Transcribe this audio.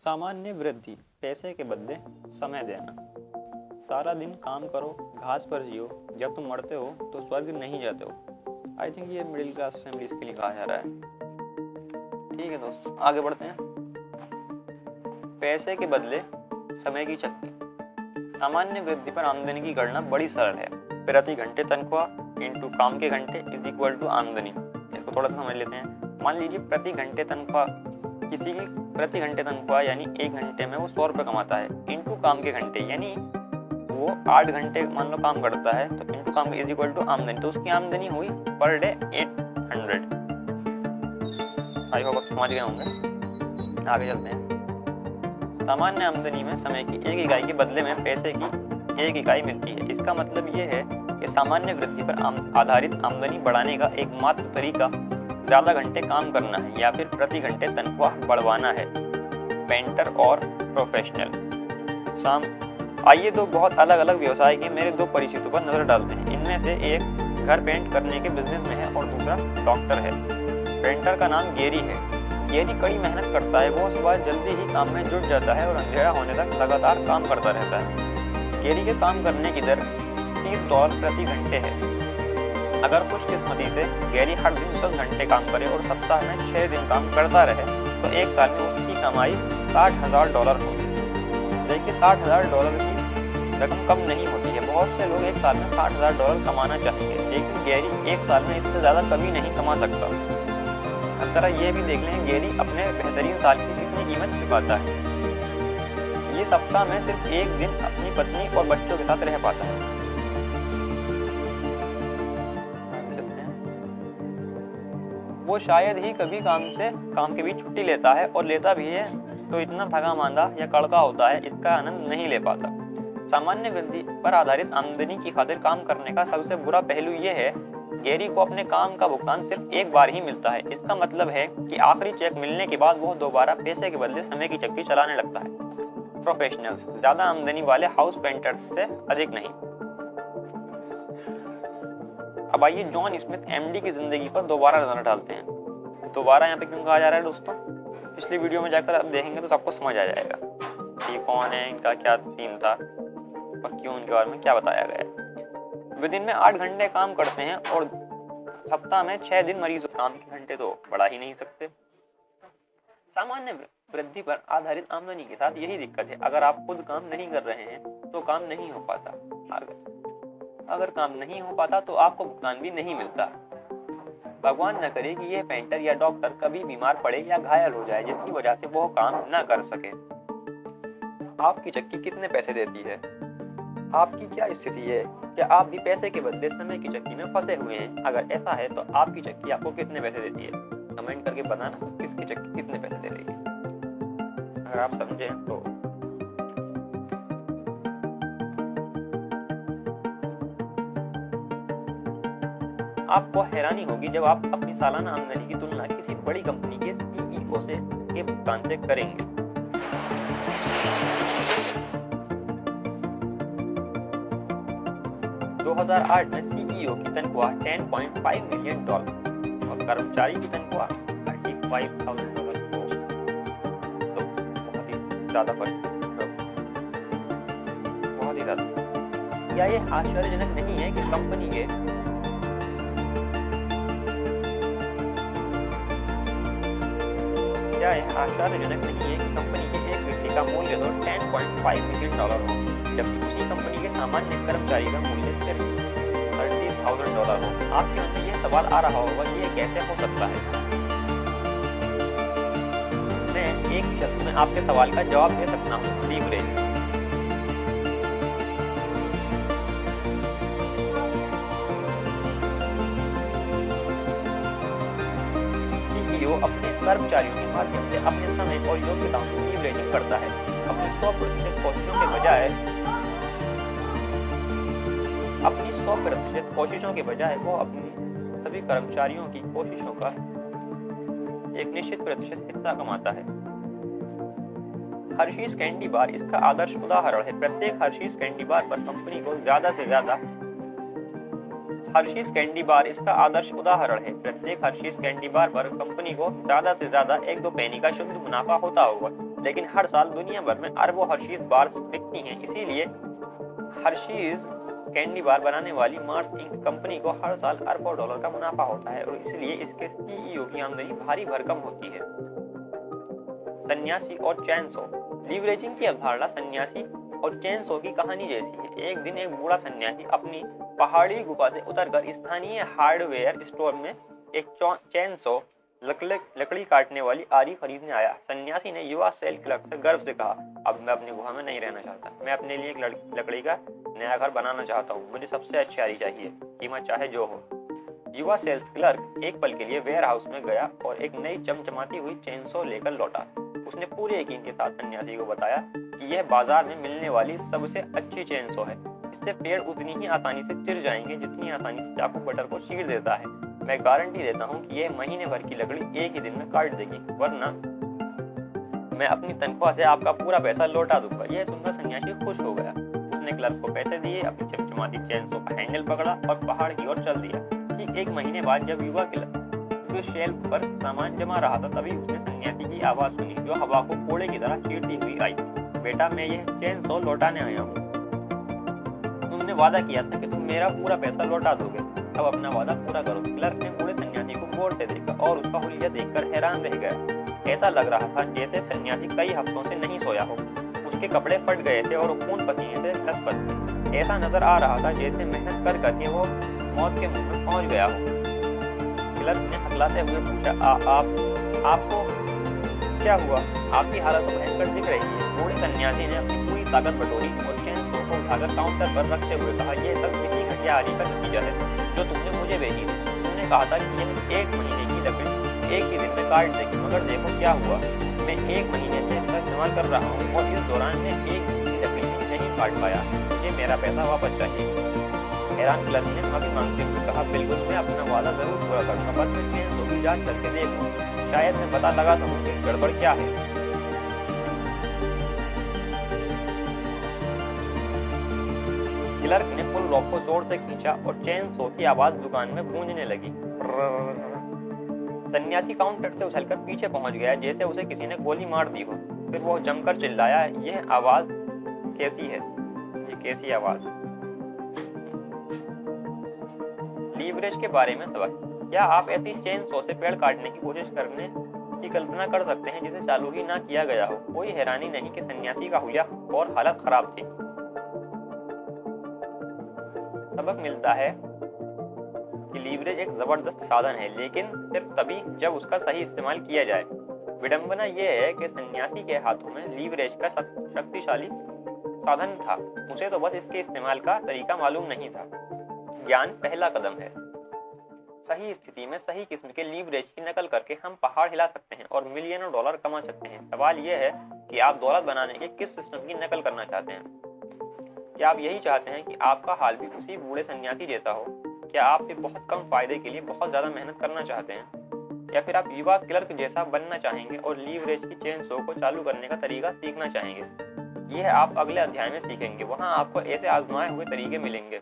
सामान्य वृद्धि, पैसे के बदले समय देना। सारा दिन काम करो, घास पर जियो, जब तुम मरते हो तो स्वर्ग नहीं जाते हो। आई थिंक ये मिडिल क्लास फैमिलीज के लिए कहा जा रहा है। ठीक है दोस्तों, आगे बढ़ते हैं। पैसे के बदले समय की चक्की। सामान्य वृद्धि पर आमदनी की गणना बड़ी सरल है। प्रति घंटे तनख्वाह इंटू काम के घंटे इज इक्वल टू आमदनी। इसको थोड़ा सा समझ लेते हैं। मान लीजिए प्रति घंटे तनख्वाह, किसी की प्रति घंटे तनख्वाह यानी 1 घंटे में वो 100 रुपये कमाता है, इंटू काम के घंटे यानी वो 8 घंटे मान लो काम करता है, तो इंटू काम इज इक्वल टू आमदनी। तो उसकी आमदनी हुई पर डे 800। आई होप आप समझ गए होंगे। आगे चलते हैं। सामान्य आमदनी में समय की 1 इकाई के बदले में पैसे की 1 इकाई मिलती है। इसका मतलब ये है कि सामान्य वृद्धि पर आधारित आमदनी बढ़ाने का एकमात्र तरीका ज्यादा घंटे काम करना है या फिर प्रति घंटे तनख्वाह बढ़वाना है। पेंटर और प्रोफेशनल। आइए दो बहुत अलग अलग व्यवसाय के मेरे 2 परिचितों पर नजर डालते हैं। इनमें से एक घर पेंट करने के बिजनेस में है और दूसरा डॉक्टर है। पेंटर का नाम गेरी है। गेरी कड़ी मेहनत करता है। वो सुबह जल्दी ही काम में जुट जाता है और अंधेरा होने तक लगातार काम करता रहता है। गेरी के काम करने की दर $30 प्रति घंटे है। अगर खुशकिस्मती से गेरी हर दिन 10 घंटे काम करे और सप्ताह में 6 दिन काम करता रहे तो 1 साल में उसकी कमाई $60,000 होगी। देखिए, $60,000 की रकम कम नहीं होती है। बहुत से लोग 1 साल में $60,000 कमाना चाहेंगे, लेकिन गेरी 1 साल में इससे ज्यादा कभी नहीं कमा सकता। अब जरा ये भी देख लें, गेरी अपने बेहतरीन साल की कितनी कीमत चुकाता है। ये सप्ताह में सिर्फ 1 दिन अपनी पत्नी और बच्चों के साथ रह पाता है। वो शायद ही कभी काम के बीच छुट्टी लेता है, और लेता भी है तो इतना थका मांदा या कड़का होता है, इसका आनंद नहीं ले पाता। सामान्य वृद्धि पर आधारित आमदनी की खातिर काम करने का सबसे बुरा पहलू ये है, गेरी को अपने काम का भुगतान सिर्फ 1 बार ही मिलता है। इसका मतलब है कि आखिरी चेक मिलने के बाद वो दोबारा पैसे के बदले समय की चक्की चलाने लगता है। प्रोफेशनल्स, ज्यादा आमदनी वाले हाउस पेंटर्स से अधिक नहीं। अब आइए जॉन स्मिथ एमडी की जिंदगी पर दोबारा नजर डालते हैं। दोबारा यहाँ पे क्यों कहा जा रहा है दोस्तों? पिछली वीडियो में जाकर आप देखेंगे तो सबको समझ आ जाएगा ये कौन है, इनका क्या सीन था और क्यों इनके बारे में क्या बताया गया है। दिन में 8 घंटे काम करते हैं और सप्ताह में 6 दिन मरीज। काम के घंटे तो बढ़ा ही नहीं सकते। सामान्य वृद्धि पर आधारित आमदनी के साथ यही दिक्कत है, अगर आप खुद काम नहीं कर रहे हैं तो काम नहीं हो पाता। अगर काम नहीं हो पाता तो आपको भुगतान भी नहीं मिलता। भगवान न करे कि यह पेंटर या डॉक्टर कभी बीमार पड़े या घायल हो जाए, जिसकी वजह से वो काम न कर सके। आपकी चक्की कितने पैसे देती है? आपकी क्या स्थिति है? क्या आप भी पैसे के बदले समय की चक्की में फंसे हुए हैं? अगर ऐसा है तो आपकी चक्की आपको कितने पैसे देती है? कमेंट करके बताना किसकी चक्की कितने पैसे दे रही है। अगर आप समझे तो आपको हैरानी होगी जब आप अपनी सालाना आमदनी की तुलना किसी बड़ी कंपनी के सीईओ के भुगतान से करेंगे। $2008 में सीईओ की तनख्वाह $10.5 मिलियन और कर्मचारी की तनख्वाह $35,000 हो। तो बहुत ही ज्यादा फर्क, बहुत ही ज्यादा। क्या ये आश्चर्यजनक नहीं है कि कंपनी के आश्चर्यजनक नहीं है कि कंपनी के एक व्यक्ति का मूल्य तो $10.5 मिलियन हो, जबकि उसी कंपनी के सामान्य कर्मचारी का मूल्य सिर्फ $30,000 हो। आपके मन में यह सवाल आ रहा होगा कि यह कैसे हो सकता है। मैं एक शब्द में आपके सवाल का जवाब दे सकता हूँ, लीवरेज। अपने कर्मचारियों के माध्यम से अपने समय और योग्यताओं की लीवरेजिंग करता है। अपनी 100% कोशिशों के बजाय वो अपनी सभी कर्मचारियों की कोशिशों का एक निश्चित प्रतिशत हिस्सा कमाता है। हर्शीज कैंडी बार इसका आदर्श उदाहरण है। प्रत्येक हर्शीज कैंडी बार पर कंपनी को ज्यादा से ज्यादा हर्शीज कैंडी बार इसका आदर्श उदाहरण है। प्रत्येक हर्शीज कैंडी बार पर कंपनी को ज्यादा से ज्यादा 1-2 पैनी का शुद्ध मुनाफा होता होगा, लेकिन हर साल दुनिया भर में अरबों हर्शीज बार्स बिकती हैं। इसीलिए हर्शीज कैंडी बार बनाने वाली मार्स इंक कंपनी को हर साल अरबों डॉलर का मुनाफा होता है और इसलिए इसके सीईओ की आमदनी भारी भरकम होती है। सन्यासी और चैनसो। लीवरेजिंग की अवधारणा सन्यासी और चैनसो की कहानी जैसी है। एक दिन एक बूढ़ा सन्यासी अपनी पहाड़ी गुफा से उतरकर स्थानीय हार्डवेयर स्टोर में एक चैनसो लकड़ी काटने वाली आरी खरीदने आया। सन्यासी ने युवा सेल क्लर्क से गर्व से कहा, अब मैं अपनी गुफा में नहीं रहना चाहता, मैं अपने लिए एक लकड़ी का नया घर बनाना चाहता हूँ। मुझे सबसे अच्छी आरी चाहिए, कीमत चाहे जो हो। युवा सेल्स क्लर्क एक पल के लिए वेयर हाउस में गया और एक नई चमचमाती हुई चेनसो लेकर लौटा। उसने पूरे यकीन के साथ सन्यासी को बताया कि यह बाजार में मिलने वाली सबसे अच्छी चेनसो है। इससे पेड़ उतनी ही आसानी से चिर जाएंगे जितनी आसानी से चाकू बटर को चीर देता है। मैं गारंटी देता हूँ कि यह महीने भर की लकड़ी एक ही दिन में काट देगी, वरना मैं अपनी तनख्वाह से आपका पूरा पैसा लौटा दूंगा। यह सुनकर सन्यासी खुश हो गया। उसने क्लर्क को पैसे दिए, अपनी चमचमाती चेनसो का हैंडल पकड़ा और पहाड़ की ओर चल दिया। ठीक एक महीने बाद जब युवा क्लर्क जो शेल्फ पर सामान जमा रहा था, तभी उसने सन्यासी की आवाज सुनी जो हवा को कोड़े की तरह चीरती हुई आई। बेटा, मैं यह चेनसो लौटाने आया हूँ। तुमने वादा किया था कि तुम मेरा पूरा पैसा लौटा दोगे, अब अपना वादा पूरा करो। क्लर्क ने बूढ़े सन्यासी को गौर से देखा और उसका हुलिया देखकर हैरान रह गया। ऐसा लग रहा था जैसे सन्यासी कई हफ्तों से नहीं सोया हो। उसके कपड़े फट गए थे और खून पसीने से लथपथ थे। ऐसा नजर आ रहा था जैसे मेहनत कर करके वो मौत के मुंह में पहुंच गया हो। क्लर्क ने हकलाते हुए पूछा, आपको क्या हुआ? आपकी हालत तो भयंकर दिख रही है। बूढ़े सन्यासी ने अपनी पूरी ताकत बटोरी और चेनसो को उठाकर काउंटर पर रखते हुए कहा, यह सब किसी घटिया आरी का नतीजा है जो तुमने मुझे भेजी। तुमने कहा था कि यह एक महीने की लकड़ी एक ही दिन में काट देगी, मगर देखो क्या हुआ। मैं एक महीने से इसका इस्तेमाल कर रहा हूँ और इस दौरान मैं एक भी लकड़ी भी नहीं काट पाया। मुझे मेरा पैसा वापस चाहिए। हैरान क्लर्क ने माफी मांगते हुए कहा, बिल्कुल, मैं अपना वादा जरूर पूरा करूंगा, बस मैं चेनसो की जांच करके देखूं, शायद मैं पता लगा सकूं कि गड़बड़ क्या है। क्लर्क ने पुल रॉक को जोर से खींचा और चेनसो की आवाज दुकान में गूंजने लगी। सन्यासी काउंटर से उछलकर पीछे पहुंच गया जैसे उसे किसी ने गोली मार दी हो। फिर वो जमकर चिल्लाया, यह आवाज कैसी है? ये कैसी आवाज? लीवरेज के बारे में सबक। क्या आप ऐसी चेनसो से पेड़ काटने की कोशिश करने की कल्पना कर सकते हैं जिसे चालू ही ना किया गया हो? कोई हैरानी नहीं कि सन्यासी का हुलिया और हालत खराब थी। सबक मिलता है कि लीवरेज एक जबरदस्त साधन है, लेकिन सिर्फ तभी जब उसका सही इस्तेमाल किया जाए। विडंबना यह है कि सन्यासी के हाथों में लीवरेज का शक्तिशाली साधन था, उसे तो बस इसके इस्तेमाल का तरीका मालूम नहीं था। ज्ञान पहला कदम है। सही स्थिति में सही किस्म के लीवरेज की नकल करके हम पहाड़ हिला सकते हैं और मिलियनों डॉलर कमा सकते हैं। सवाल यह है कि आप दौलत बनाने के किस सिस्टम की नकल करना चाहते हैं? क्या आप यही चाहते हैं कि आपका हाल भी उसी बूढ़े सन्यासी जैसा हो? क्या आप भी बहुत कम फायदे के लिए बहुत ज्यादा मेहनत करना चाहते हैं? या फिर आप युवा क्लर्क जैसा बनना चाहेंगे और लीवरेज की चेनसो को चालू करने का तरीका सीखना चाहेंगे? यह आप अगले अध्याय में सीखेंगे। वहां आपको ऐसे आजमाए हुए तरीके मिलेंगे।